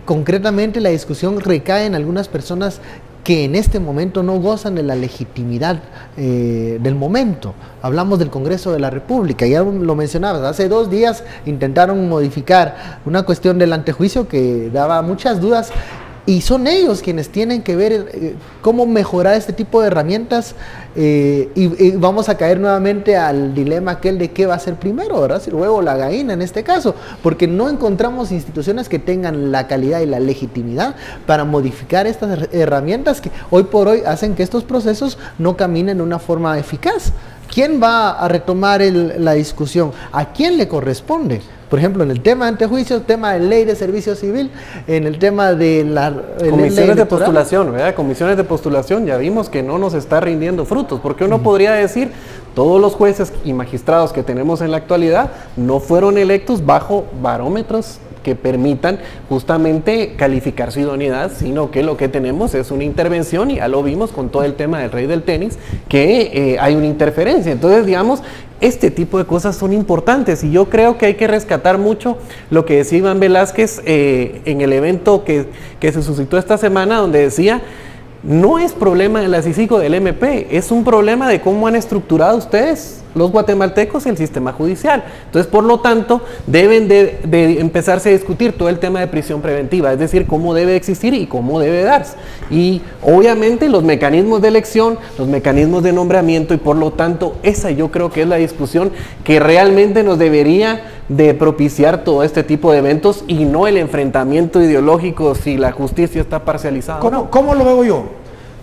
concretamente la discusión recae en algunas personas que en este momento no gozan de la legitimidad del momento. Hablamos del Congreso de la República, ya lo mencionabas, hace 2 días intentaron modificar una cuestión del antejuicio que daba muchas dudas, y son ellos quienes tienen que ver cómo mejorar este tipo de herramientas, y vamos a caer nuevamente al dilema aquel de qué va a ser primero, ¿verdad? Si el huevo o la gallina en este caso, porque no encontramos instituciones que tengan la calidad y la legitimidad para modificar estas herramientas que hoy por hoy hacen que estos procesos no caminen de una forma eficaz. ¿Quién va a retomar la discusión? ¿A quién le corresponde? Por ejemplo, en el tema de antejuicio, tema de ley de servicio civil, en el tema de la comisiones de postulación, ¿verdad? Comisiones de postulación, ya vimos que no nos está rindiendo frutos, porque uno podría decir, todos los jueces y magistrados que tenemos en la actualidad no fueron electos bajo barómetros que permitan justamente calificar su idoneidad, sino que lo que tenemos es una intervención, y ya lo vimos con todo el tema del rey del tenis, que hay una interferencia. Entonces, digamos, este tipo de cosas son importantes, y yo creo que hay que rescatar mucho lo que decía Iván Velázquez en el evento que se suscitó esta semana, donde decía: no es problema de la CICIG o del MP, es un problema de cómo han estructurado ustedes, los guatemaltecos, el sistema judicial. Entonces, por lo tanto, deben de empezarse a discutir todo el tema de prisión preventiva, es decir, cómo debe existir y cómo debe darse. Y obviamente los mecanismos de elección, los mecanismos de nombramiento, y por lo tanto, esa yo creo que es la discusión que realmente nos debería de propiciar todo este tipo de eventos, y no el enfrentamiento ideológico si la justicia está parcializada. ¿Cómo lo veo yo?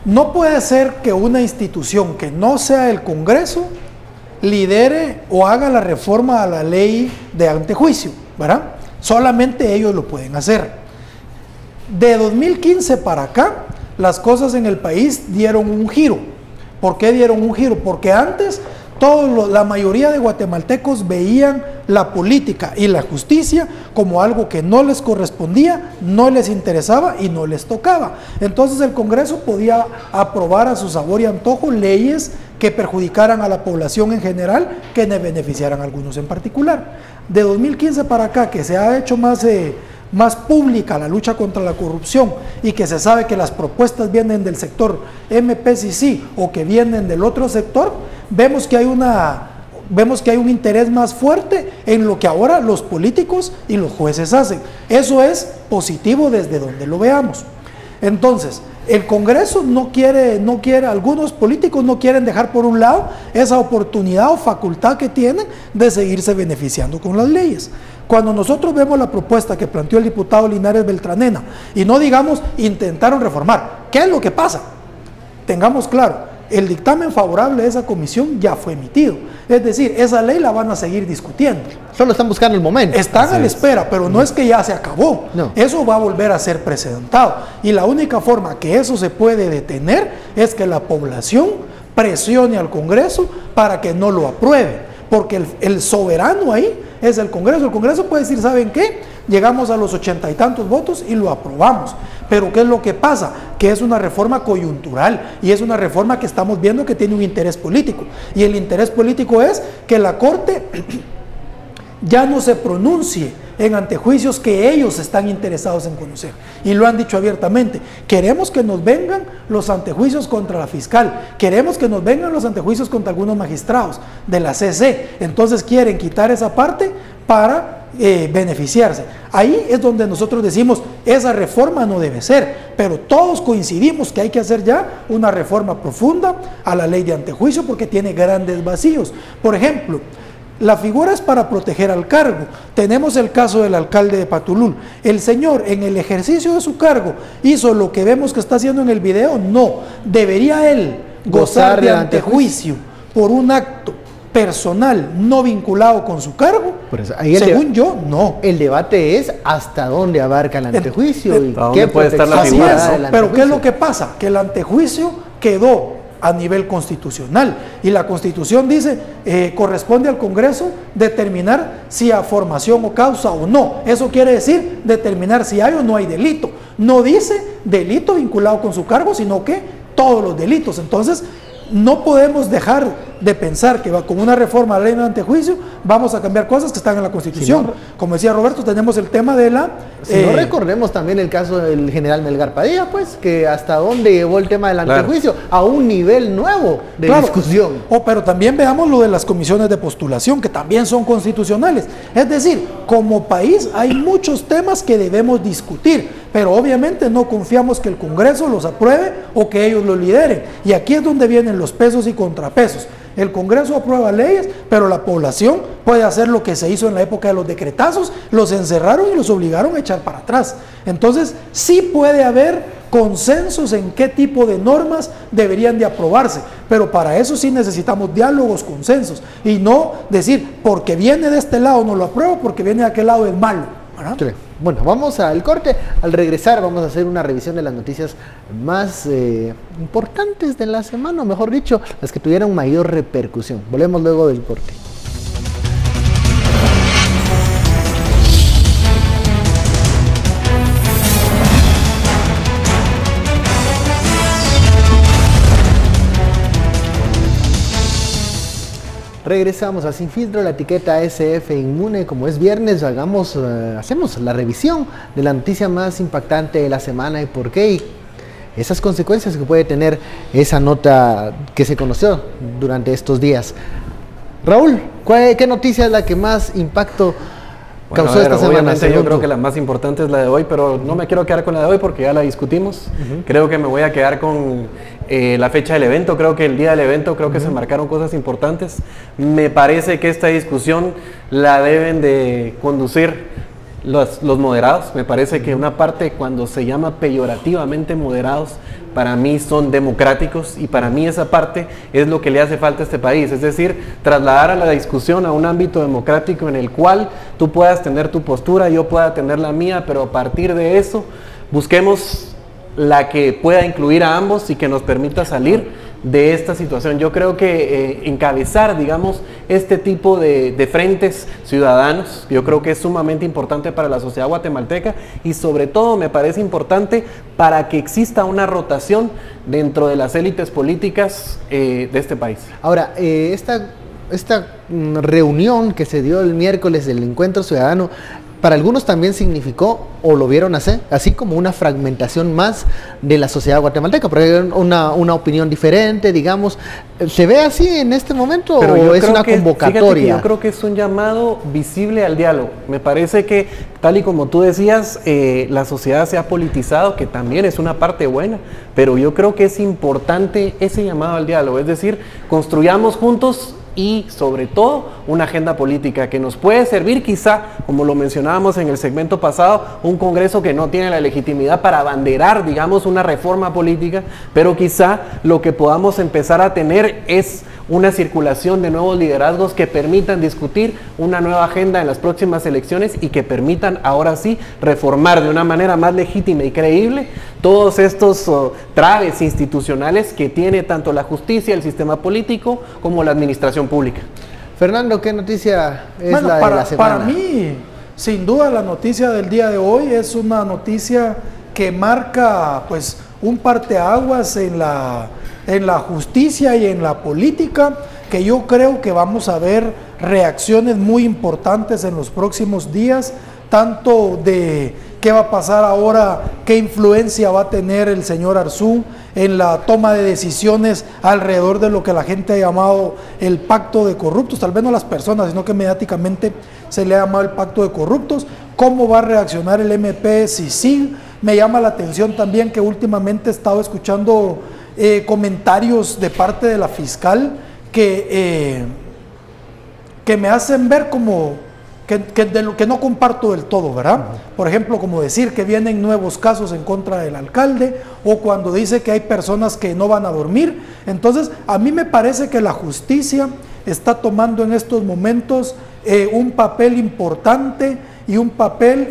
No puede ser que una institución que no sea el Congreso lidere o haga la reforma a la ley de antejuicio, ¿verdad? Solamente ellos lo pueden hacer. De 2015 para acá, las cosas en el país dieron un giro. ¿Por qué dieron un giro? Porque antes la mayoría de guatemaltecos veían la política y la justicia como algo que no les correspondía, no les interesaba y no les tocaba. Entonces el Congreso podía aprobar a su sabor y antojo leyes que perjudicaran a la población en general, que ne beneficiaran a algunos en particular. De 2015 para acá, que se ha hecho más pública la lucha contra la corrupción, y que se sabe que las propuestas vienen del sector MPCC o que vienen del otro sector, vemos que hay un interés más fuerte en lo que ahora los políticos y los jueces hacen. Eso es positivo desde donde lo veamos. Entonces, el Congreso no quiere, algunos políticos no quieren dejar por un lado esa oportunidad o facultad que tienen de seguirse beneficiando con las leyes. Cuando nosotros vemos la propuesta que planteó el diputado Linares Beltranena, y no digamos intentaron reformar, ¿qué es lo que pasa? Tengamos claro, el dictamen favorable de esa comisión ya fue emitido, es decir, esa ley la van a seguir discutiendo. Solo están buscando el momento. Están a la espera, pero no es que ya se acabó. No. Eso va a volver a ser precedentado, y la única forma que eso se puede detener es que la población presione al Congreso para que no lo apruebe, porque el soberano ahí es el Congreso. El Congreso puede decir, ¿saben qué? Llegamos a los 80 y tantos votos y lo aprobamos. Pero ¿qué es lo que pasa? Que es una reforma coyuntural, y es una reforma que estamos viendo que tiene un interés político. Y el interés político es que la Corte ya no se pronuncie en antejuicios que ellos están interesados en conocer. Y lo han dicho abiertamente: queremos que nos vengan los antejuicios contra la fiscal, queremos que nos vengan los antejuicios contra algunos magistrados de la CC. Entonces quieren quitar esa parte para beneficiarse. Ahí es donde nosotros decimos, esa reforma no debe ser, pero todos coincidimos que hay que hacer ya una reforma profunda a la ley de antejuicio, porque tiene grandes vacíos. Por ejemplo, la figura es para proteger al cargo. Tenemos el caso del alcalde de Patulul. El señor, en el ejercicio de su cargo, hizo lo que vemos que está haciendo en el video. No, debería él gozar de antejuicio por un acto personal no vinculado con su cargo. Por eso, ahí según yo, no. El debate es hasta dónde abarca el antejuicio y qué puede estar la figura. Pero ¿qué es lo que pasa? Que el antejuicio quedó a nivel constitucional, y la Constitución dice corresponde al Congreso determinar si hay formación o causa o no. Eso quiere decir determinar si hay o no hay delito. No dice delito vinculado con su cargo, sino que todos los delitos. Entonces, no podemos dejar de pensar que con una reforma a la ley de antejuicio vamos a cambiar cosas que están en la Constitución. Si no, como decía Roberto, tenemos el tema de la... Si no, recordemos también el caso del general Melgar Padilla, pues, que hasta dónde llevó el tema del antejuicio, a un nivel nuevo de discusión. Pero también veamos lo de las comisiones de postulación, que también son constitucionales. Es decir, como país hay muchos temas que debemos discutir, pero obviamente no confiamos que el Congreso los apruebe o que ellos lo lideren. Y aquí es donde vienen los pesos y contrapesos. El Congreso aprueba leyes, pero la población puede hacer lo que se hizo en la época de los decretazos: los encerraron y los obligaron a echar para atrás. Entonces, sí puede haber consensos en qué tipo de normas deberían de aprobarse, pero para eso sí necesitamos diálogos, consensos, y no decir, porque viene de este lado no lo apruebo, porque viene de aquel lado es malo. Sí. Bueno, vamos al corte. Al regresar vamos a hacer una revisión de las noticias más importantes de la semana, o mejor dicho, las que tuvieron mayor repercusión. Volvemos luego del corte. Regresamos a Sin Filtro, la etiqueta SF Inmune. Como es viernes, hacemos la revisión de la noticia más impactante de la semana y por qué, y esas consecuencias que puede tener esa nota que se conoció durante estos días. Raúl, ¿qué noticia es la que más impacto causó esta semana? Obviamente yo creo que la más importante es la de hoy, pero no me quiero quedar con la de hoy porque ya la discutimos. Creo que me voy a quedar con la fecha del evento. Creo que el día del evento, creo que se marcaron cosas importantes. Me parece que esta discusión la deben de conducir los moderados. Me parece que una parte, cuando se llama peyorativamente moderados, para mí son democráticos, y para mí esa parte es lo que le hace falta a este país, es decir, trasladar a la discusión a un ámbito democrático en el cual tú puedas tener tu postura, yo pueda tener la mía, pero a partir de eso busquemos la que pueda incluir a ambos y que nos permita salir de esta situación. Yo creo que encabezar, digamos, este tipo de frentes ciudadanos, yo creo que es sumamente importante para la sociedad guatemalteca, y sobre todo me parece importante para que exista una rotación dentro de las élites políticas de este país. Ahora, esta reunión que se dio el miércoles del Encuentro Ciudadano, para algunos también significó, o lo vieron así como una fragmentación más de la sociedad guatemalteca, porque hay una opinión diferente, digamos. ¿Se ve así en este momento? Pero o es una convocatoria? Yo creo que es un llamado visible al diálogo. Me parece que, tal y como tú decías, la sociedad se ha politizado, que también es una parte buena, pero yo creo que es importante ese llamado al diálogo, es decir, construyamos juntos, y sobre todo una agenda política que nos puede servir, quizá, como lo mencionábamos en el segmento pasado, un Congreso que no tiene la legitimidad para abanderar, digamos, una reforma política, pero quizá lo que podamos empezar a tener es una circulación de nuevos liderazgos que permitan discutir una nueva agenda en las próximas elecciones y que permitan ahora sí reformar de una manera más legítima y creíble todos estos traves institucionales que tiene tanto la justicia, el sistema político, como la administración pública. Fernando, ¿qué noticia es la de la semana? Para mí, sin duda, la noticia del día de hoy es una noticia que marca pues un parteaguas en la justicia y en la política, que yo creo que vamos a ver reacciones muy importantes en los próximos días, tanto de qué va a pasar ahora, qué influencia va a tener el señor Arzú en la toma de decisiones alrededor de lo que la gente ha llamado el pacto de corruptos, tal vez no las personas, sino que mediáticamente se le ha llamado el pacto de corruptos, cómo va a reaccionar el MP CICIG. Me llama la atención también que últimamente he estado escuchando comentarios de parte de la fiscal que me hacen ver como de lo que no comparto del todo, ¿verdad? Por ejemplo, como decir que vienen nuevos casos en contra del alcalde, o cuando dice que hay personas que no van a dormir. Entonces, a mí me parece que la justicia está tomando en estos momentos un papel importante, y un papel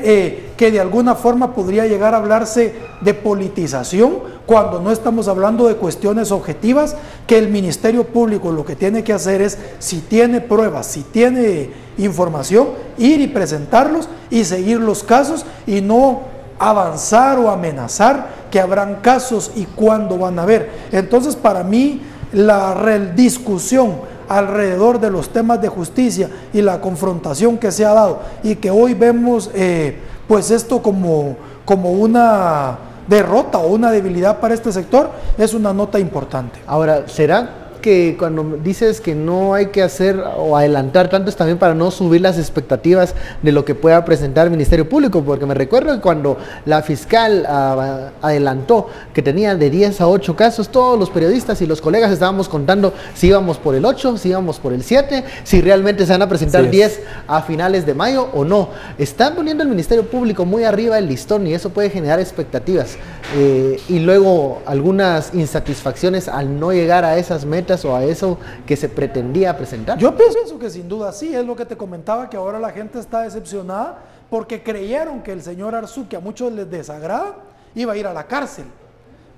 que de alguna forma podría llegar a hablarse de politización, cuando no estamos hablando de cuestiones objetivas, que el Ministerio Público lo que tiene que hacer es, si tiene pruebas, si tiene información, ir y presentarlos y seguir los casos, y no avanzar o amenazar que habrán casos y cuándo van a haber. Entonces, para mí, la discusión alrededor de los temas de justicia y la confrontación que se ha dado, y que hoy vemos pues esto como una derrota o una debilidad para este sector, es una nota importante. Ahora, ¿será que cuando dices que no hay que hacer o adelantar tanto es también para no subir las expectativas de lo que pueda presentar el Ministerio Público? Porque me recuerdo que cuando la fiscal adelantó que tenía de 10 a 8 casos, todos los periodistas y los colegas estábamos contando si íbamos por el 8, si íbamos por el 7, si realmente se van a presentar 10 a finales de mayo o no. Están poniendo el Ministerio Público muy arriba del listón, y eso puede generar expectativas y luego algunas insatisfacciones al no llegar a esas metas o a eso que se pretendía presentar. Yo pienso que sin duda sí, es lo que te comentaba, que ahora la gente está decepcionada porque creyeron que el señor Arzú, que a muchos les desagrada, iba a ir a la cárcel.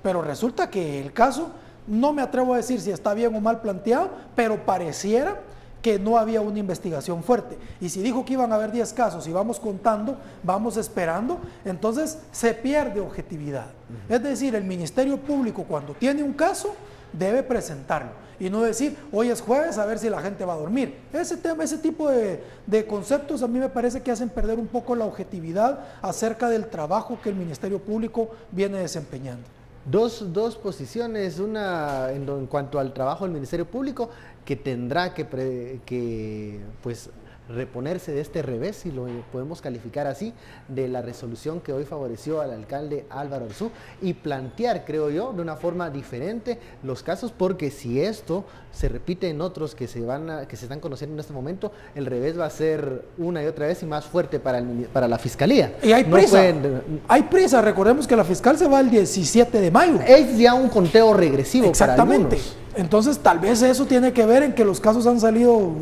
Pero resulta que el caso, no me atrevo a decir si está bien o mal planteado, pero pareciera que no había una investigación fuerte. Y si dijo que iban a haber 10 casos y vamos contando, vamos esperando, entonces se pierde objetividad. Es decir, el Ministerio Público cuando tiene un caso debe presentarlo y no decir, hoy es jueves, a ver si la gente va a dormir. Ese tipo de conceptos a mí me parece que hacen perder un poco la objetividad acerca del trabajo que el Ministerio Público viene desempeñando. Dos posiciones, una en cuanto al trabajo del Ministerio Público, que tendrá que pues reponerse de este revés, si lo podemos calificar así, de la resolución que hoy favoreció al alcalde Álvaro Arzú, y plantear, creo yo, de una forma diferente los casos, porque si esto se repite en otros que se están conociendo en este momento, el revés va a ser una y otra vez y más fuerte para la Fiscalía. Y hay prisa, hay prisa, recordemos que la fiscal se va el 17 de mayo. Es ya un conteo regresivo. Exactamente. Para algunos. Entonces tal vez eso tiene que ver en que los casos han salido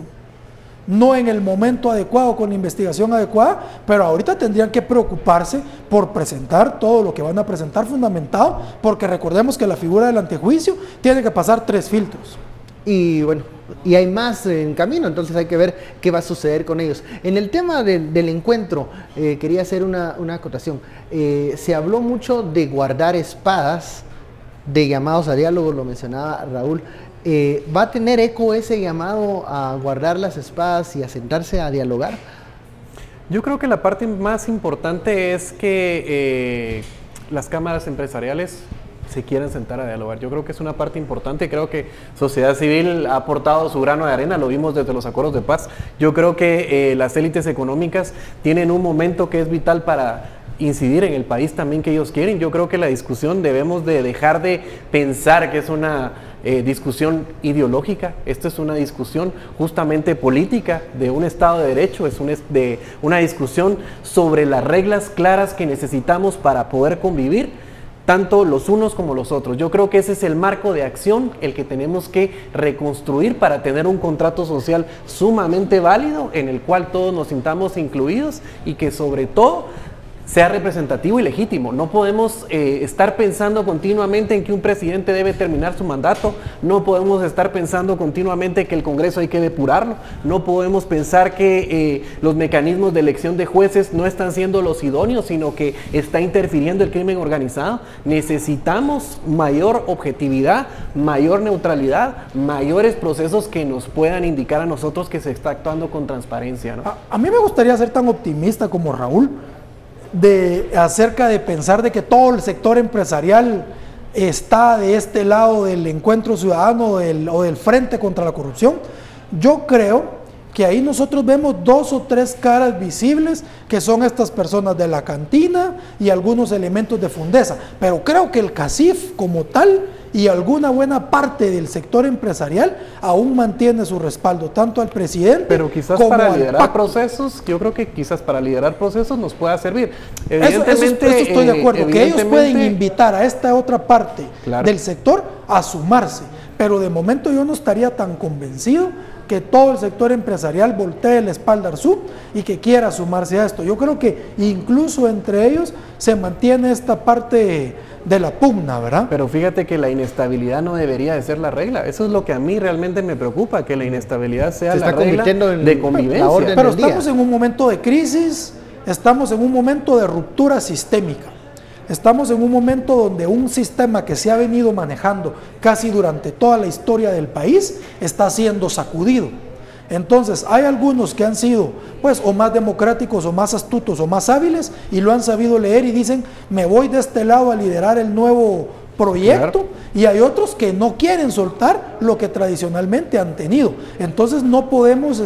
no en el momento adecuado, con la investigación adecuada, pero ahorita tendrían que preocuparse por presentar todo lo que van a presentar fundamentado, porque recordemos que la figura del antejuicio tiene que pasar 3 filtros. Y bueno, y hay más en camino, entonces hay que ver qué va a suceder con ellos. En el tema del encuentro, quería hacer una acotación. Se habló mucho de guardar espadas, de llamados a diálogo, lo mencionaba Raúl. ¿Va a tener eco ese llamado a guardar las espadas y a sentarse a dialogar? Yo creo que la parte más importante es que las cámaras empresariales se quieren sentar a dialogar. Yo creo que es una parte importante. Creo que sociedad civil ha aportado su grano de arena, lo vimos desde los acuerdos de paz. Yo creo que las élites económicas tienen un momento que es vital para incidir en el país también que ellos quieren. Yo creo que la discusión debemos de dejar de pensar que es una discusión ideológica. Esta es una discusión justamente política de un Estado de Derecho, es una discusión sobre las reglas claras que necesitamos para poder convivir, tanto los unos como los otros. Yo creo que ese es el marco de acción, el que tenemos que reconstruir para tener un contrato social sumamente válido, en el cual todos nos sintamos incluidos y que sobre todo sea representativo y legítimo. No podemos estar pensando continuamente en que un presidente debe terminar su mandato, no podemos estar pensando continuamente que el Congreso hay que depurarlo, no podemos pensar que los mecanismos de elección de jueces no están siendo los idóneos, sino que está interfiriendo el crimen organizado. Necesitamos mayor objetividad, mayor neutralidad, mayores procesos que nos puedan indicar a nosotros que se está actuando con transparencia, ¿no? A mí me gustaría ser tan optimista como Raúl, acerca de pensar de que todo el sector empresarial está de este lado del encuentro ciudadano o del frente contra la corrupción. Yo creo que ahí nosotros vemos 2 o 3 caras visibles, que son estas personas de la cantina y algunos elementos de Fundesa, pero creo que el CACIF como tal y alguna buena parte del sector empresarial aún mantiene su respaldo, tanto al presidente, pero quizás como para liderar procesos, yo creo que quizás para liderar procesos nos pueda servir. Evidentemente, eso estoy de acuerdo, que ellos pueden invitar a esta otra parte del sector a sumarse, pero de momento yo no estaría tan convencido que todo el sector empresarial voltee la espalda a Arzú y que quiera sumarse a esto. Yo creo que incluso entre ellos se mantiene esta parte de la pugna, ¿verdad? Pero fíjate que la inestabilidad no debería de ser la regla. Eso es lo que a mí realmente me preocupa, que la inestabilidad sea la regla de convivencia. Pero estamos en un momento de crisis, estamos en un momento de ruptura sistémica. Estamos en un momento donde un sistema que se ha venido manejando casi durante toda la historia del país está siendo sacudido. Entonces hay algunos que han sido pues o más democráticos o más astutos o más hábiles y lo han sabido leer y dicen me voy de este lado a liderar el nuevo proyecto, y hay otros que no quieren soltar lo que tradicionalmente han tenido. Entonces no podemos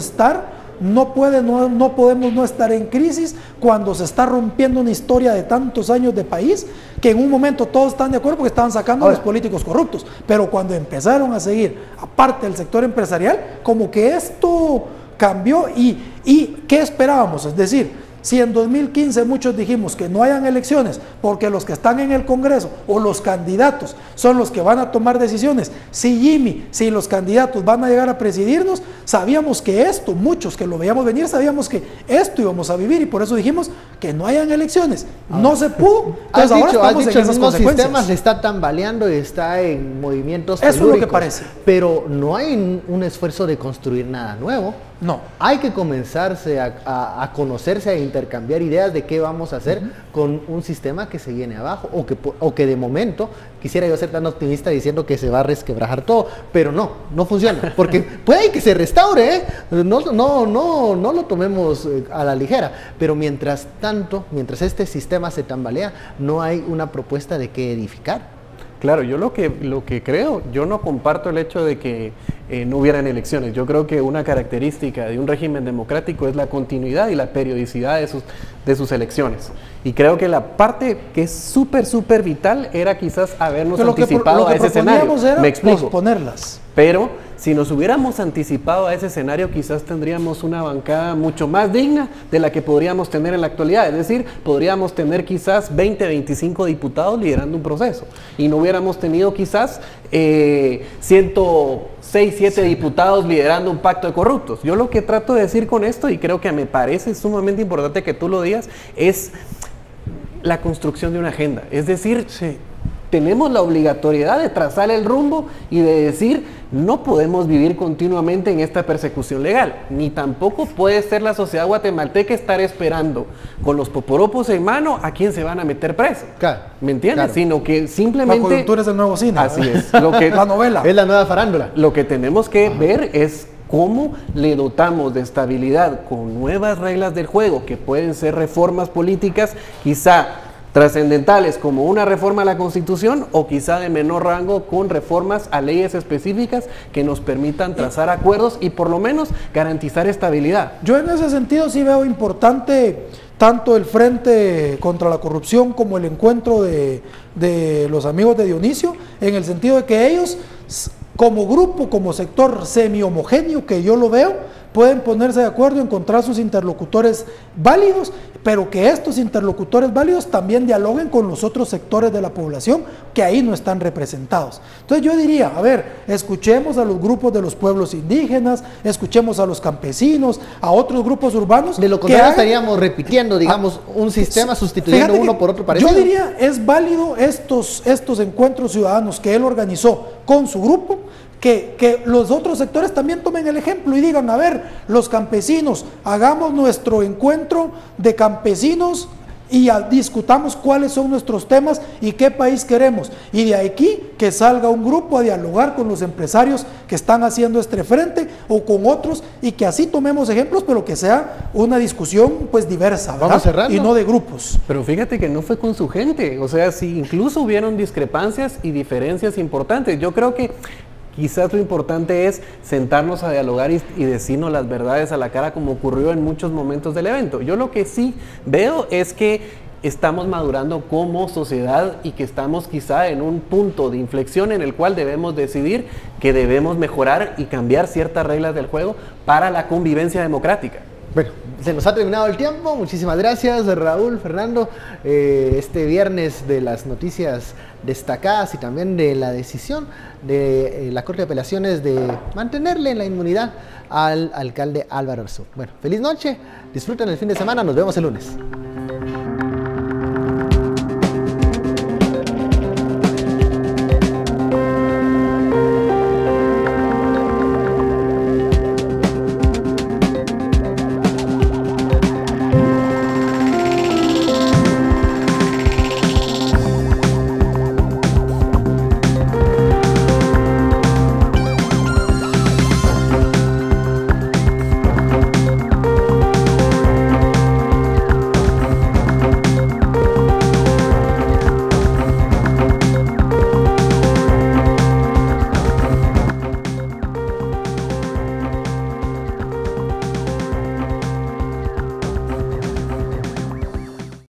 no estar en crisis cuando se está rompiendo una historia de tantos años de país, que en un momento todos están de acuerdo porque estaban sacando a los políticos corruptos, pero cuando empezaron a seguir, aparte del sector empresarial, como que esto cambió y ¿qué esperábamos? Es decir, Si en 2015 muchos dijimos que no hayan elecciones porque los que están en el Congreso o los candidatos son los que van a tomar decisiones, si los candidatos van a llegar a presidirnos, sabíamos que esto, muchos que lo veíamos venir, sabíamos que esto íbamos a vivir y por eso dijimos que no hayan elecciones. No se pudo. Has dicho, el mismo sistema se está tambaleando y está en movimientos telúricos. Eso es lo que parece. Pero no hay un esfuerzo de construir nada nuevo. No. Hay que comenzarse a conocerse, a intercambiar ideas de qué vamos a hacer con un sistema que se viene abajo o que de momento, quisiera yo ser tan optimista diciendo que se va a resquebrajar todo, pero no funciona, porque puede que se restaure, ¿eh? No lo tomemos a la ligera, pero mientras tanto, mientras este sistema se tambalea, no hay una propuesta de qué edificar. Claro, yo lo que creo, yo no comparto el hecho de que no hubieran elecciones. Yo creo que una característica de un régimen democrático es la continuidad y la periodicidad de sus elecciones. Y creo que la parte que es súper vital era quizás habernos anticipado a ese escenario. Me explico. Posponerlas. Pero si nos hubiéramos anticipado a ese escenario, quizás tendríamos una bancada mucho más digna de la que podríamos tener en la actualidad. Es decir, podríamos tener quizás 20, 25 diputados liderando un proceso. Y no hubiéramos tenido quizás 106, 7 diputados liderando un pacto de corruptos. Yo lo que trato de decir con esto, y creo que me parece sumamente importante que tú lo digas, es la construcción de una agenda. Es decir, tenemos la obligatoriedad de trazar el rumbo y de decir, no podemos vivir continuamente en esta persecución legal, ni tampoco puede ser la sociedad guatemalteca estar esperando con los poporopos en mano a quién se van a meter preso. Claro, ¿me entiendes? Claro. Sino que simplemente... La coyuntura es el nuevo cine. Así es. La novela. Es la nueva farándula. Lo que tenemos que ver es cómo le dotamos de estabilidad con nuevas reglas del juego, que pueden ser reformas políticas, quizá trascendentales como una reforma a la Constitución o quizá de menor rango con reformas a leyes específicas que nos permitan trazar acuerdos y por lo menos garantizar estabilidad. Yo en ese sentido sí veo importante tanto el Frente contra la Corrupción como el encuentro de los amigos de Dionisio, en el sentido de que ellos como grupo, como sector semi-homogéneo que yo lo veo, pueden ponerse de acuerdo, encontrar sus interlocutores válidos, pero que estos interlocutores válidos también dialoguen con los otros sectores de la población que ahí no están representados. Entonces yo diría, a ver, escuchemos a los grupos de los pueblos indígenas, escuchemos a los campesinos, a otros grupos urbanos. De lo contrario estaríamos repitiendo, digamos, un sistema sustituyendo uno por otro parecido. Yo diría, es válido estos encuentros ciudadanos que él organizó con su grupo, que los otros sectores también tomen el ejemplo y digan, a ver, los campesinos, hagamos nuestro encuentro de campesinos y discutamos cuáles son nuestros temas y qué país queremos. Y de aquí que salga un grupo a dialogar con los empresarios que están haciendo este frente o con otros y que así tomemos ejemplos, pero que sea una discusión pues diversa, ¿verdad? Vamos cerrando. Y no de grupos. Pero fíjate que no fue con su gente, o sea, sí, incluso hubieron discrepancias y diferencias importantes. Yo creo que quizás lo importante es sentarnos a dialogar y decirnos las verdades a la cara como ocurrió en muchos momentos del evento. Yo lo que sí veo es que estamos madurando como sociedad y que estamos quizá en un punto de inflexión en el cual debemos decidir que debemos mejorar y cambiar ciertas reglas del juego para la convivencia democrática. Bueno, se nos ha terminado el tiempo. Muchísimas gracias, Raúl, Fernando. Este viernes de las noticias destacadas y también de la decisión de la Corte de Apelaciones de mantenerle la inmunidad al alcalde Álvaro Arzú. Bueno, feliz noche, disfruten el fin de semana, nos vemos el lunes.